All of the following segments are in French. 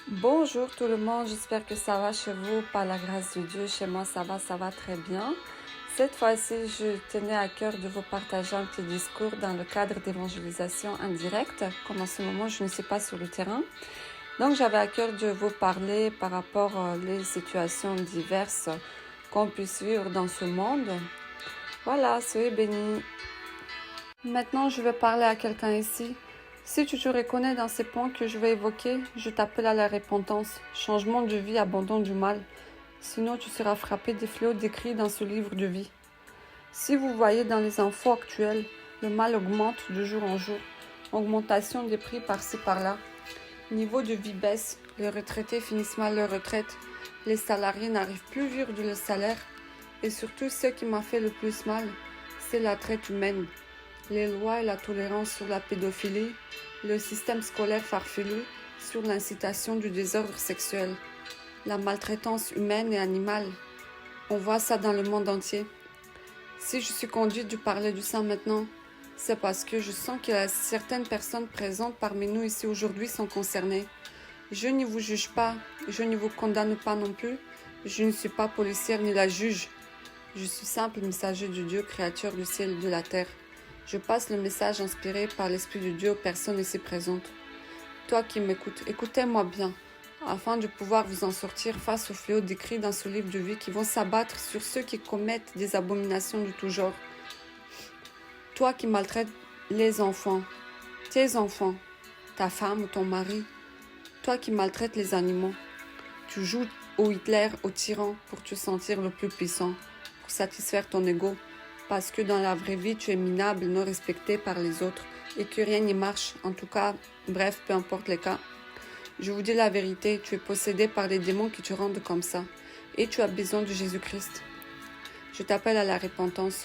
Bonjour tout le monde, j'espère que ça va chez vous par la grâce de Dieu. Chez moi ça va très bien. Cette fois-ci, je tenais à cœur de vous partager un petit discours dans le cadre d'évangélisation indirecte. Comme en ce moment je ne suis pas sur le terrain. Donc j'avais à cœur de vous parler par rapport aux situations diverses qu'on puisse vivre dans ce monde. Voilà, soyez bénis. Maintenant je vais parler à quelqu'un ici. Si tu te reconnais dans ces points que je vais évoquer, je t'appelle à la repentance, changement de vie, abandon du mal. Sinon, tu seras frappé des fléaux décrits dans ce livre de vie. Si vous voyez dans les infos actuelles, le mal augmente de jour en jour, augmentation des prix par-ci par-là, niveau de vie baisse, les retraités finissent mal leur retraite, les salariés n'arrivent plus à vivre de leur salaire, et surtout ce qui m'a fait le plus mal, c'est la traite humaine. Les lois et la tolérance sur la pédophilie, le système scolaire farfelu sur l'incitation du désordre sexuel, la maltraitance humaine et animale. On voit ça dans le monde entier. Si je suis conduite de parler du sang maintenant, c'est parce que je sens que certaines personnes présentes parmi nous ici aujourd'hui sont concernées. Je ne vous juge pas, je ne vous condamne pas non plus, je ne suis pas policière ni la juge. Je suis simple messager de Dieu, créateur du ciel et de la terre. Je passe le message inspiré par l'Esprit de Dieu aux personnes ici présentes. Toi qui m'écoutes, écoutez-moi bien, afin de pouvoir vous en sortir face aux fléaux décrits dans ce livre de vie qui vont s'abattre sur ceux qui commettent des abominations de tout genre. Toi qui maltraites les enfants, tes enfants, ta femme ou ton mari, toi qui maltraites les animaux, tu joues au Hitler, au tyran pour te sentir le plus puissant, pour satisfaire ton ego, parce que dans la vraie vie, tu es minable, non respecté par les autres et que rien n'y marche. En tout cas, bref, peu importe les cas. Je vous dis la vérité, tu es possédé par les démons qui te rendent comme ça et tu as besoin de Jésus-Christ. Je t'appelle à la repentance.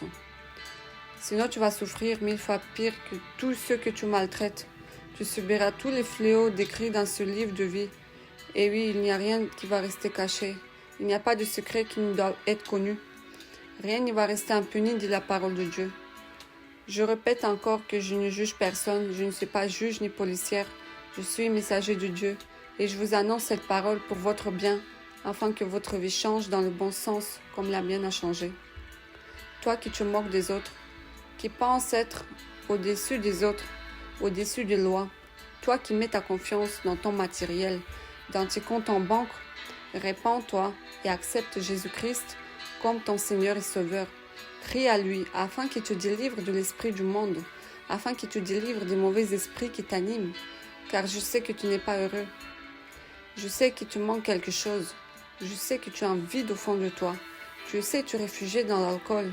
Sinon, tu vas souffrir 1000 fois pire que tous ceux que tu maltraites. Tu subiras tous les fléaux décrits dans ce livre de vie. Et oui, il n'y a rien qui va rester caché. Il n'y a pas de secret qui ne doit être connu. Rien n'y va rester impuni, dit la parole de Dieu. Je répète encore que je ne juge personne, je ne suis pas juge ni policière, je suis messager de Dieu, et je vous annonce cette parole pour votre bien, afin que votre vie change dans le bon sens, comme la mienne a changé. Toi qui te moques des autres, qui penses être au-dessus des autres, au-dessus des lois, toi qui mets ta confiance dans ton matériel, dans tes comptes en banque, répands-toi et accepte Jésus-Christ comme ton Seigneur et Sauveur. Crie à lui afin qu'il te délivre de l'esprit du monde, afin qu'il te délivre des mauvais esprits qui t'animent, car je sais que tu n'es pas heureux. Je sais qu'il te manque quelque chose. Je sais que tu as un vide au fond de toi. Tu sais que tu es réfugié dans l'alcool.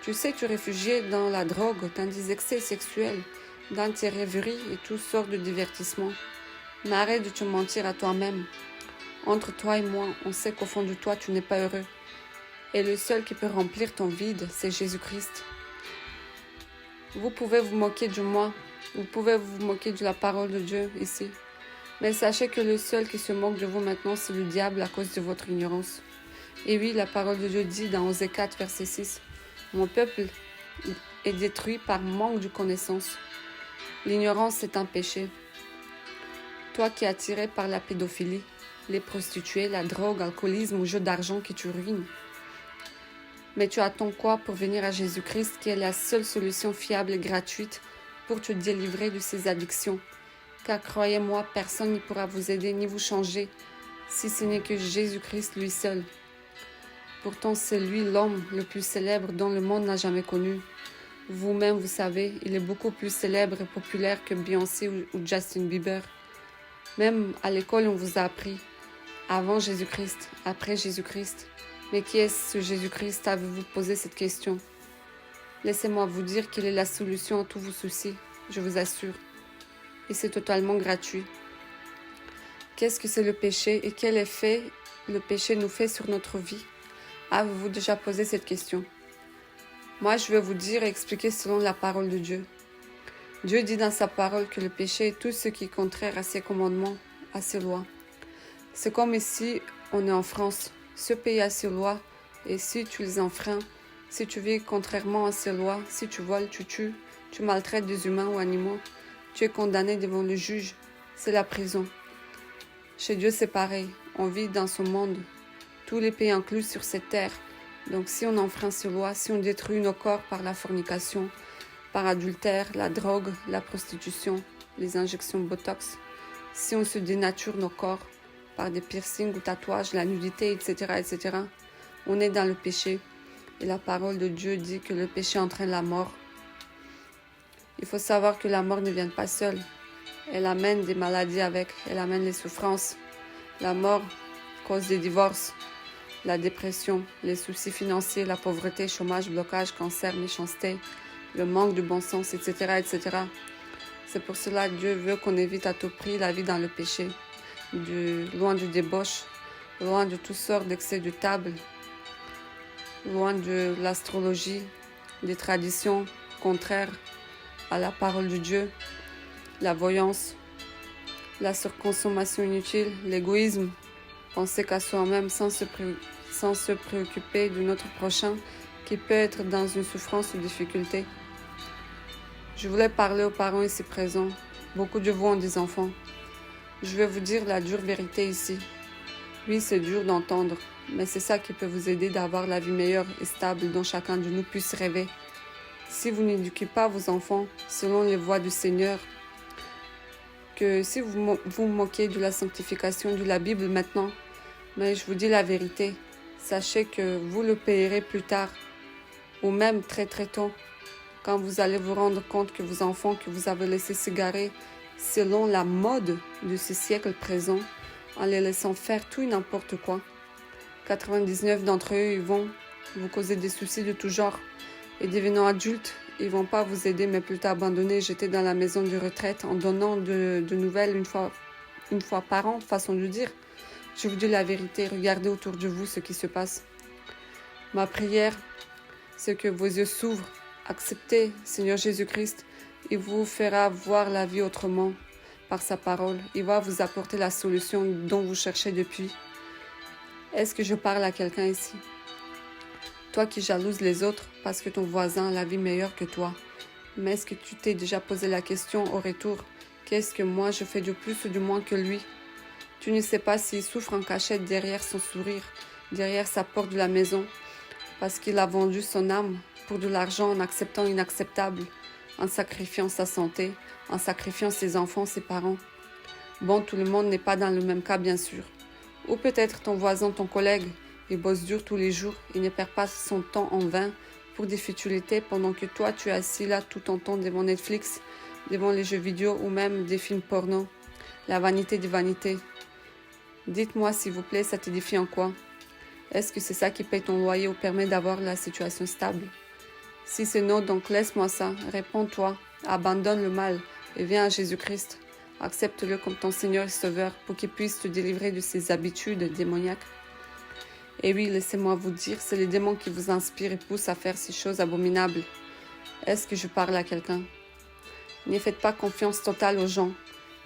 Tu sais que tu es réfugié dans la drogue, dans des excès sexuels, dans tes rêveries et toutes sortes de divertissements. Mais arrête de te mentir à toi-même. Entre toi et moi, on sait qu'au fond de toi, tu n'es pas heureux. Et le seul qui peut remplir ton vide, c'est Jésus-Christ. Vous pouvez vous moquer de moi, vous pouvez vous moquer de la parole de Dieu ici. Mais sachez que le seul qui se moque de vous maintenant, c'est le diable à cause de votre ignorance. Et oui, la parole de Dieu dit dans Osée 4, verset 6, « Mon peuple est détruit par manque de connaissance. L'ignorance est un péché. Toi qui es attiré par la pédophilie, les prostituées, la drogue, l'alcoolisme ou jeu d'argent qui te ruinent. Mais tu attends quoi pour venir à Jésus-Christ qui est la seule solution fiable et gratuite pour te délivrer de ces addictions. Car croyez-moi, personne ne pourra vous aider ni vous changer si ce n'est que Jésus-Christ lui seul. Pourtant, c'est lui l'homme le plus célèbre dont le monde n'a jamais connu. Vous-même, vous savez, il est beaucoup plus célèbre et populaire que Beyoncé ou Justin Bieber. Même à l'école, on vous a appris avant Jésus-Christ, après Jésus-Christ. Mais qui est ce Jésus-Christ? Avez-vous posé cette question? Laissez-moi vous dire qu'il est la solution à tous vos soucis, je vous assure. Et c'est totalement gratuit. Qu'est-ce que c'est le péché et quel effet le péché nous fait sur notre vie? Avez-vous déjà posé cette question? Moi, je vais vous dire et expliquer selon la parole de Dieu. Dieu dit dans sa parole que le péché est tout ce qui est contraire à ses commandements, à ses lois. C'est comme ici, on est en France. Ce pays a ses lois, et si tu les enfreins, si tu vis contrairement à ces lois, si tu voles, tu tues, tu maltraites des humains ou animaux, tu es condamné devant le juge, c'est la prison. Chez Dieu, c'est pareil. On vit dans son monde. Tous les pays inclus sur cette terre. Donc si on enfreint ces lois, si on détruit nos corps par la fornication, par adultère, la drogue, la prostitution, les injections Botox, si on se dénature nos corps par des piercings ou tatouages, la nudité, etc., on est dans le péché. Et la parole de Dieu dit que le péché entraîne la mort. Il faut savoir que la mort ne vient pas seule. Elle amène des maladies avec, elle amène les souffrances. La mort cause des divorces, la dépression, les soucis financiers, la pauvreté, chômage, blocage, cancer, méchanceté, le manque de bon sens, etc. C'est pour cela que Dieu veut qu'on évite à tout prix la vie dans le péché, loin du débauche, loin de toutes sortes d'excès de table, loin de l'astrologie, des traditions contraires à la parole de Dieu, la voyance, la surconsommation inutile, l'égoïsme, penser qu'à soi-même sans se préoccuper de notre prochain qui peut être dans une souffrance ou difficulté. Je voulais parler aux parents ici présents. Beaucoup de vous ont des enfants. Je vais vous dire la dure vérité ici. Oui, c'est dur d'entendre, mais c'est ça qui peut vous aider d'avoir la vie meilleure et stable dont chacun de nous puisse rêver. Si vous n'éduquez pas vos enfants selon les voies du Seigneur, que si vous vous moquez de la sanctification de la Bible maintenant, mais je vous dis la vérité, sachez que vous le payerez plus tard, ou même très tôt, quand vous allez vous rendre compte que vos enfants que vous avez laissés s'égarer selon la mode de ce siècle présent, en les laissant faire tout et n'importe quoi. 99 d'entre eux, ils vont vous causer des soucis de tout genre. Et devenant adultes, ils vont pas vous aider, mais plutôt abandonner, jeter dans la maison de retraite en donnant de nouvelles une fois par an, façon de dire. Je vous dis la vérité, regardez autour de vous ce qui se passe. Ma prière, c'est que vos yeux s'ouvrent. Acceptez, Seigneur Jésus-Christ, il vous fera voir la vie autrement par sa parole. Il va vous apporter la solution dont vous cherchez depuis. Est-ce que je parle à quelqu'un ici? Toi qui jalouses les autres parce que ton voisin a la vie meilleure que toi. Mais est-ce que tu t'es déjà posé la question au retour? Qu'est-ce que moi je fais de plus ou de moins que lui? Tu ne sais pas s'il souffre en cachette derrière son sourire, derrière sa porte de la maison, parce qu'il a vendu son âme pour de l'argent en acceptant l'inacceptable, en sacrifiant sa santé, en sacrifiant ses enfants, ses parents. Bon, tout le monde n'est pas dans le même cas, bien sûr. Ou peut-être ton voisin, ton collègue, il bosse dur tous les jours, il ne perd pas son temps en vain pour des futilités pendant que toi, tu es assis là tout ton temps devant Netflix, devant les jeux vidéo ou même des films porno. La vanité des vanités. Dites-moi, s'il vous plaît, ça t'édifie en quoi? Est-ce que c'est ça qui paye ton loyer ou permet d'avoir la situation stable? Si c'est non, donc laisse-moi ça. Réponds-toi, abandonne le mal et viens à Jésus-Christ. Accepte-le comme ton Seigneur et Sauveur pour qu'il puisse te délivrer de ses habitudes démoniaques. Et oui, laissez-moi vous dire, c'est les démons qui vous inspirent et poussent à faire ces choses abominables. Est-ce que je parle à quelqu'un? Ne faites pas confiance totale aux gens,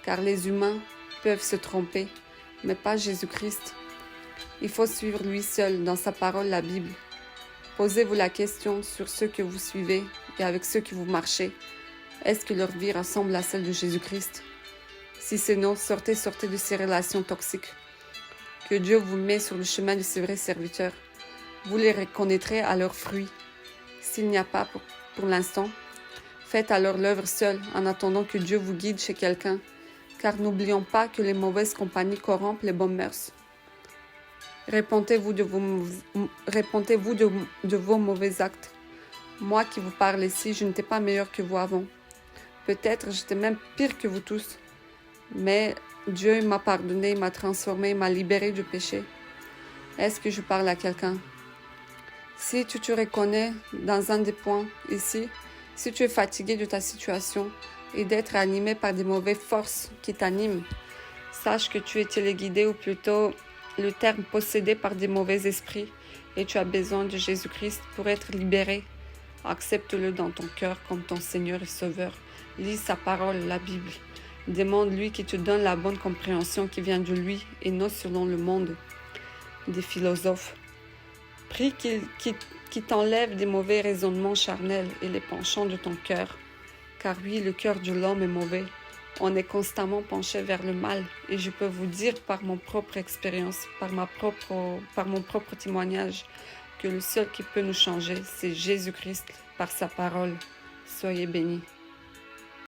car les humains peuvent se tromper, mais pas Jésus-Christ. Il faut suivre lui seul dans sa parole, la Bible. Posez-vous la question sur ceux que vous suivez et avec ceux que vous marchez. Est-ce que leur vie ressemble à celle de Jésus-Christ? Si c'est non, sortez de ces relations toxiques. Que Dieu vous met sur le chemin de ses vrais serviteurs. Vous les reconnaîtrez à leurs fruits. S'il n'y a pas pour l'instant, faites alors l'œuvre seule en attendant que Dieu vous guide chez quelqu'un. Car n'oublions pas que les mauvaises compagnies corrompent les bonnes mœurs. Répentez-vous de vos mauvais actes. Moi qui vous parle ici, je n'étais pas meilleur que vous avant. Peut-être j'étais même pire que vous tous. Mais Dieu m'a pardonné, il m'a transformé, il m'a libéré du péché. Est-ce que je parle à quelqu'un? Si tu te reconnais dans un des points ici, si tu es fatigué de ta situation et d'être animé par des mauvaises forces qui t'animent, sache que tu es téléguidé ou plutôt le terme possédé par des mauvais esprits et tu as besoin de Jésus-Christ pour être libéré. Accepte-le dans ton cœur comme ton Seigneur et Sauveur. Lis sa parole, la Bible. Demande-lui qu'il te donne la bonne compréhension qui vient de lui et non selon le monde des philosophes. Prie qu'il t'enlève des mauvais raisonnements charnels et les penchants de ton cœur. Car oui, le cœur de l'homme est mauvais. on est constamment penché vers le mal. Et je peux vous dire par mon propre expérience, par mon propre témoignage, que le seul qui peut nous changer, c'est Jésus-Christ par sa parole. Soyez bénis.